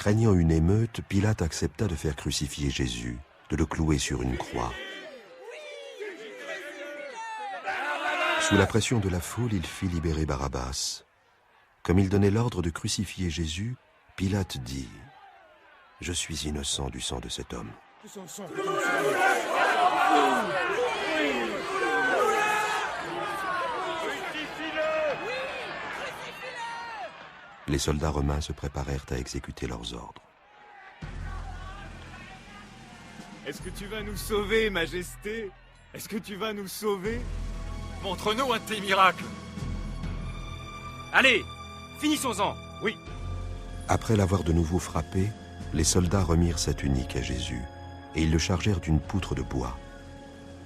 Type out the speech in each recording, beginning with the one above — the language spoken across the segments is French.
Craignant une émeute, Pilate accepta de faire crucifier Jésus, de le clouer sur une croix. Sous la pression de la foule, il fit libérer Barabbas. Comme il donnait l'ordre de crucifier Jésus, Pilate dit « Je suis innocent du sang de cet homme. » Les soldats romains se préparèrent à exécuter leurs ordres. Est-ce que tu vas nous sauver, Majesté? Est-ce que tu vas nous sauver? Montre-nous un de tes miracles. Allez, finissons-en, oui. Après l'avoir de nouveau frappé, les soldats remirent sa tunique à Jésus, et ils le chargèrent d'une poutre de bois.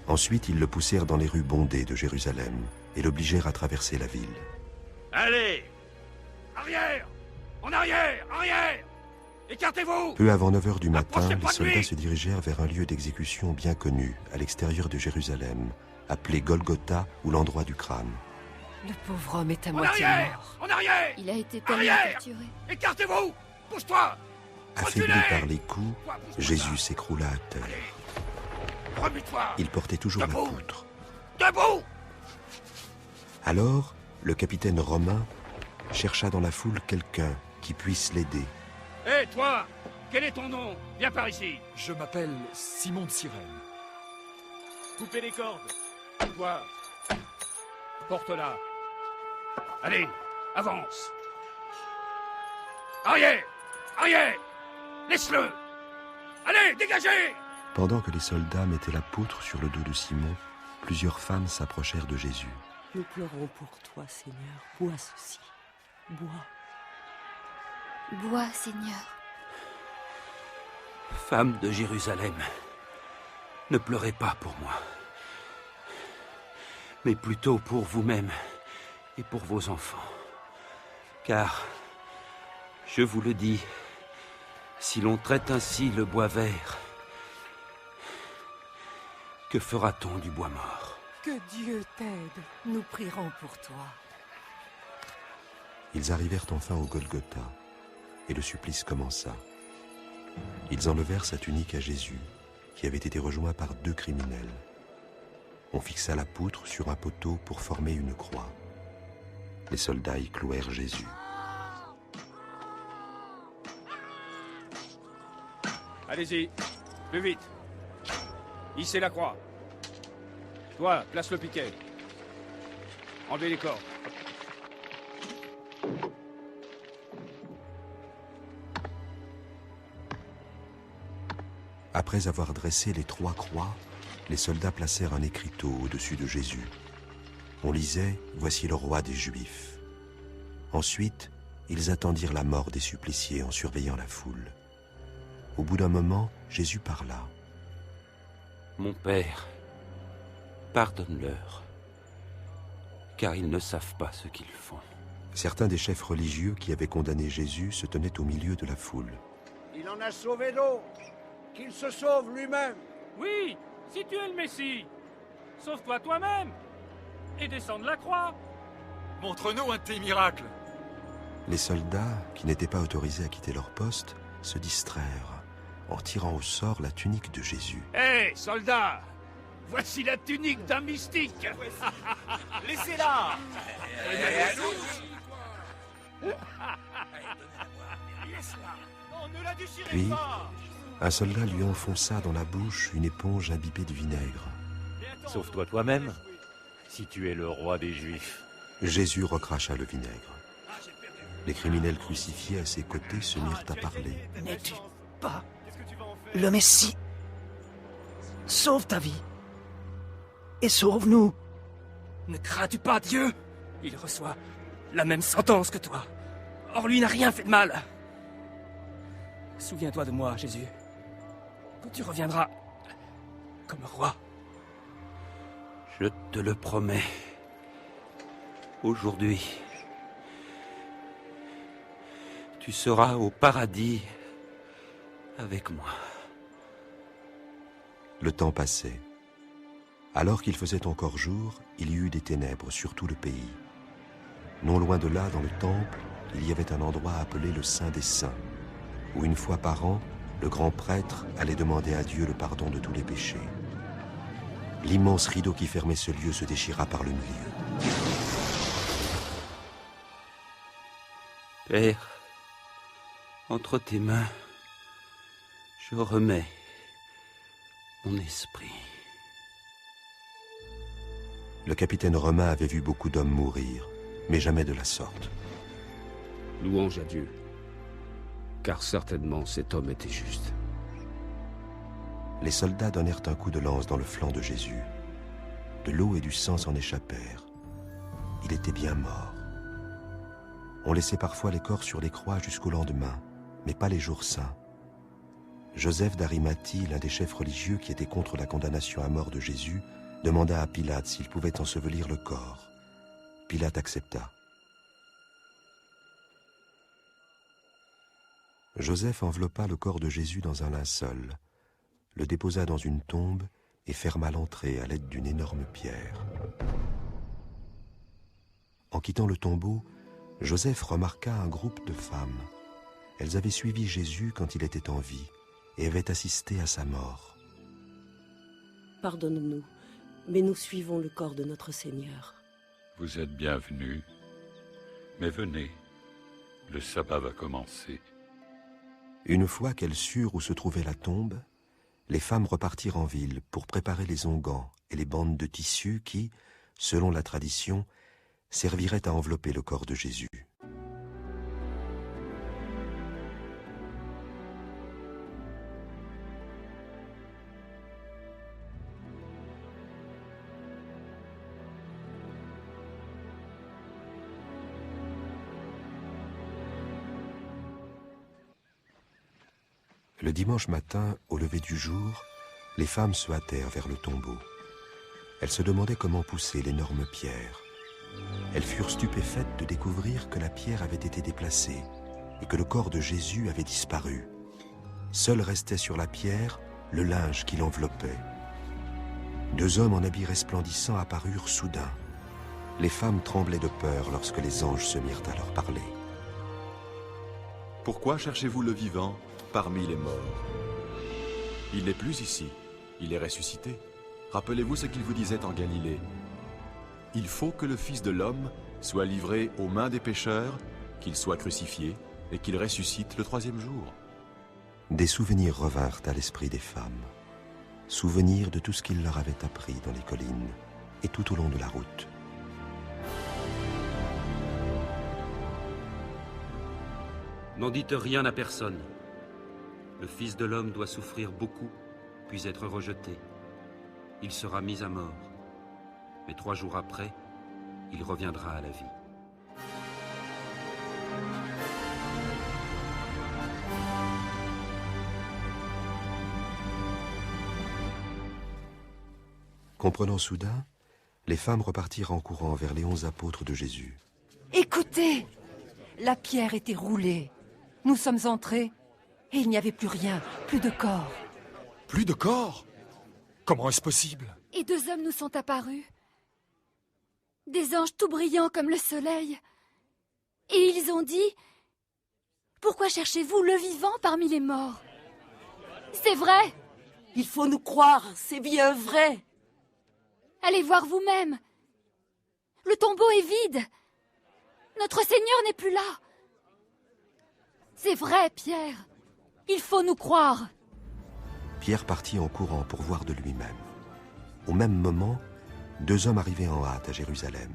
Ensuite, ils le poussèrent dans les rues bondées de Jérusalem, et l'obligèrent à traverser la ville. Allez! Arrière! En arrière! Arrière! Écartez-vous! Peu avant 9 heures du matin, les soldats se dirigèrent vers un lieu d'exécution bien connu, à l'extérieur de Jérusalem, appelé Golgotha, ou l'endroit du crâne. Le pauvre homme est à moitié mort. En arrière! Il a été tellement torturé. Écartez-vous! Bouge-toi! Affaibli par les coups, Jésus s'écroula à terre. Remue-toi! Il portait toujours la poutre. Debout! Alors, le capitaine romain chercha dans la foule quelqu'un qui puisse l'aider. Hé, toi! Quel est ton nom? Viens par ici! Je m'appelle Simon de Cyrène. Coupez les cordes! Toi! Porte-la! Allez, avance! Arrière! Arrière! Laisse-le! Allez, dégagez! Pendant que les soldats mettaient la poutre sur le dos de Simon, plusieurs femmes s'approchèrent de Jésus. Nous pleurons pour toi, Seigneur. Bois ceci. Bois. Bois, Seigneur. Femme de Jérusalem, ne pleurez pas pour moi, mais plutôt pour vous-même et pour vos enfants. Car, je vous le dis, si l'on traite ainsi le bois vert, que fera-t-on du bois mort? Que Dieu t'aide. Nous prierons pour toi. Ils arrivèrent enfin au Golgotha, et le supplice commença. Ils enlevèrent sa tunique à Jésus, qui avait été rejoint par 2 criminels. On fixa la poutre sur un poteau pour former une croix. Les soldats y clouèrent Jésus. Allez-y, plus vite. Hissez la croix. Toi, place le piquet. Enlevez les cordes. Après avoir dressé les 3 croix, les soldats placèrent un écriteau au-dessus de Jésus. On lisait « Voici le roi des Juifs ». Ensuite, ils attendirent la mort des suppliciés en surveillant la foule. Au bout d'un moment, Jésus parla. « Mon Père, pardonne-leur, car ils ne savent pas ce qu'ils font. » Certains des chefs religieux qui avaient condamné Jésus se tenaient au milieu de la foule. « Il en a sauvé d'autres. Qu'il se sauve lui-même. » Oui, si tu es le Messie, sauve-toi toi-même et descends de la croix. Montre-nous un de tes miracles. Les soldats, qui n'étaient pas autorisés à quitter leur poste, se distrairent en tirant au sort la tunique de Jésus. Hé, soldats! Voici la tunique d'un mystique. Laissez-la. Ne la déchirez Puis, pas. un soldat lui enfonça dans la bouche une éponge imbibée de vinaigre. Sauve-toi toi-même, si tu es le roi des Juifs. Jésus recracha le vinaigre. Les criminels crucifiés à ses côtés se mirent à parler. N'es-tu pas le Messie? Sauve ta vie. Et sauve-nous. Ne crains-tu pas Dieu? Il reçoit la même sentence que toi. Or lui n'a rien fait de mal. Souviens-toi de moi, Jésus. Quand tu reviendras comme roi. Je te le promets. Aujourd'hui, tu seras au paradis avec moi. Le temps passait. Alors qu'il faisait encore jour, il y eut des ténèbres sur tout le pays. Non loin de là, dans le temple, il y avait un endroit appelé le Saint des Saints. où une fois par an, le grand prêtre allait demander à Dieu le pardon de tous les péchés. L'immense rideau qui fermait ce lieu se déchira par le milieu. Père, entre tes mains, je remets mon esprit. Le capitaine romain avait vu beaucoup d'hommes mourir, mais jamais de la sorte. Louange à Dieu, car certainement cet homme était juste. Les soldats donnèrent un coup de lance dans le flanc de Jésus. De l'eau et du sang s'en échappèrent. Il était bien mort. On laissait parfois les corps sur les croix jusqu'au lendemain, mais pas les jours saints. Joseph d'Arimathie, l'un des chefs religieux qui était contre la condamnation à mort de Jésus, demanda à Pilate s'il pouvait ensevelir le corps. Pilate accepta. Joseph enveloppa le corps de Jésus dans un linceul, le déposa dans une tombe et ferma l'entrée à l'aide d'une énorme pierre. En quittant le tombeau, Joseph remarqua un groupe de femmes. Elles avaient suivi Jésus quand il était en vie et avaient assisté à sa mort. Pardonne-nous, mais nous suivons le corps de notre Seigneur. Vous êtes bienvenus, mais venez, le sabbat va commencer. Une fois qu'elles surent où se trouvait la tombe, les femmes repartirent en ville pour préparer les onguents et les bandes de tissu qui, selon la tradition, serviraient à envelopper le corps de Jésus. Le dimanche matin, au lever du jour, les femmes se hâtèrent vers le tombeau. Elles se demandaient comment pousser l'énorme pierre. Elles furent stupéfaites de découvrir que la pierre avait été déplacée et que le corps de Jésus avait disparu. Seul restait sur la pierre le linge qui l'enveloppait. Deux hommes en habits resplendissants apparurent soudain. Les femmes tremblaient de peur lorsque les anges se mirent à leur parler. « Pourquoi cherchez-vous le vivant parmi les morts? Il n'est plus ici, il est ressuscité. Rappelez-vous ce qu'il vous disait en Galilée. Il faut que le Fils de l'homme soit livré aux mains des pécheurs, qu'il soit crucifié et qu'il ressuscite le troisième jour. » Des souvenirs revinrent à l'esprit des femmes. Souvenirs de tout ce qu'il leur avait appris dans les collines et tout au long de la route. N'en dites rien à personne. Le Fils de l'homme doit souffrir beaucoup, puis être rejeté. Il sera mis à mort. Mais 3 jours après, il reviendra à la vie. Comprenant soudain, les femmes repartirent en courant vers les 11 apôtres de Jésus. « Écoutez, la pierre était roulée. Nous sommes entrés et il n'y avait plus rien, plus de corps. » « Plus de corps? Comment est-ce possible? » Et 2 hommes nous sont apparus. Des anges tout brillants comme le soleil. Et ils ont dit: « Pourquoi cherchez-vous le vivant parmi les morts? C'est vrai! Il faut nous croire, c'est bien vrai! Allez voir vous-même. Le tombeau est vide. Notre Seigneur n'est plus là. C'est vrai, Pierre. Il faut nous croire. » Pierre partit en courant pour voir de lui-même. Au même moment, 2 hommes arrivaient en hâte à Jérusalem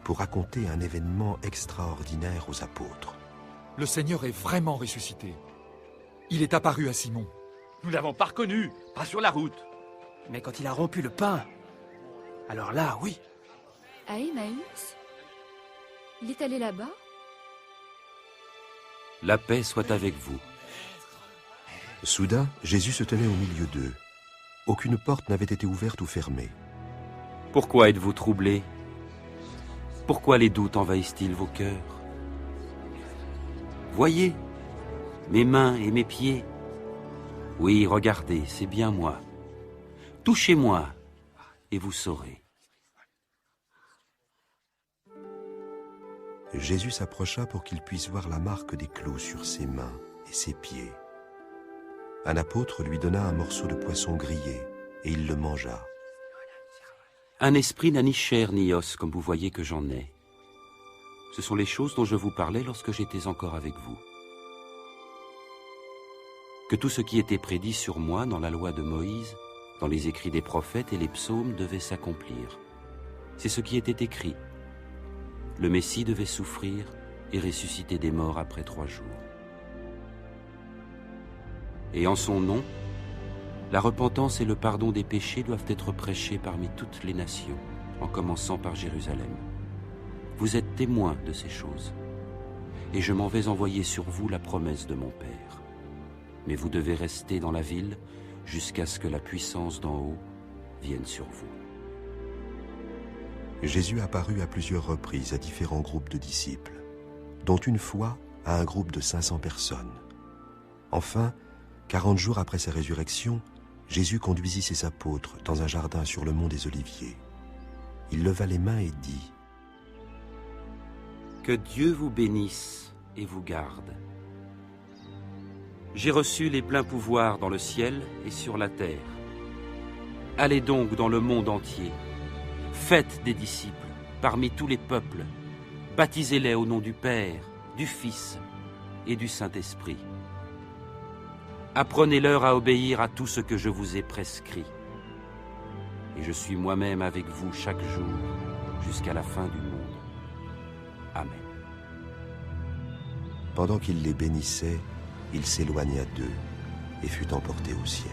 pour raconter un événement extraordinaire aux apôtres. Le Seigneur est vraiment ressuscité. Il est apparu à Simon. Nous l'avons pas reconnu, pas sur la route. Mais quand il a rompu le pain, alors là, oui. À Emmaüs? Il est allé là-bas? La paix soit avec vous. Soudain, Jésus se tenait au milieu d'eux. Aucune porte n'avait été ouverte ou fermée. Pourquoi êtes-vous troublés? Pourquoi les doutes envahissent-ils vos cœurs? Voyez, mes mains et mes pieds. Oui, regardez, c'est bien moi. Touchez-moi, et vous saurez. Jésus s'approcha pour qu'il puisse voir la marque des clous sur ses mains et ses pieds. Un apôtre lui donna un morceau de poisson grillé, et il le mangea. Un esprit n'a ni chair ni os, comme vous voyez que j'en ai. Ce sont les choses dont je vous parlais lorsque j'étais encore avec vous. Que tout ce qui était prédit sur moi dans la loi de Moïse, dans les écrits des prophètes et les psaumes devait s'accomplir. C'est ce qui était écrit. Le Messie devait souffrir et ressusciter des morts après 3 jours. Et en son nom, la repentance et le pardon des péchés doivent être prêchés parmi toutes les nations, en commençant par Jérusalem. Vous êtes témoins de ces choses, et je m'en vais envoyer sur vous la promesse de mon Père. Mais vous devez rester dans la ville jusqu'à ce que la puissance d'en haut vienne sur vous. Jésus apparut à plusieurs reprises à différents groupes de disciples, dont une fois à un groupe de 500 personnes. Enfin, 40 jours après sa résurrection, Jésus conduisit ses apôtres dans un jardin sur le mont des Oliviers. Il leva les mains et dit : Que Dieu vous bénisse et vous garde. J'ai reçu les pleins pouvoirs dans le ciel et sur la terre. Allez donc dans le monde entier. Faites des disciples parmi tous les peuples. Baptisez-les au nom du Père, du Fils et du Saint-Esprit. Apprenez-leur à obéir à tout ce que je vous ai prescrit. Et je suis moi-même avec vous chaque jour jusqu'à la fin du monde. Amen. Pendant qu'il les bénissait, il s'éloigna d'eux et fut emporté au ciel.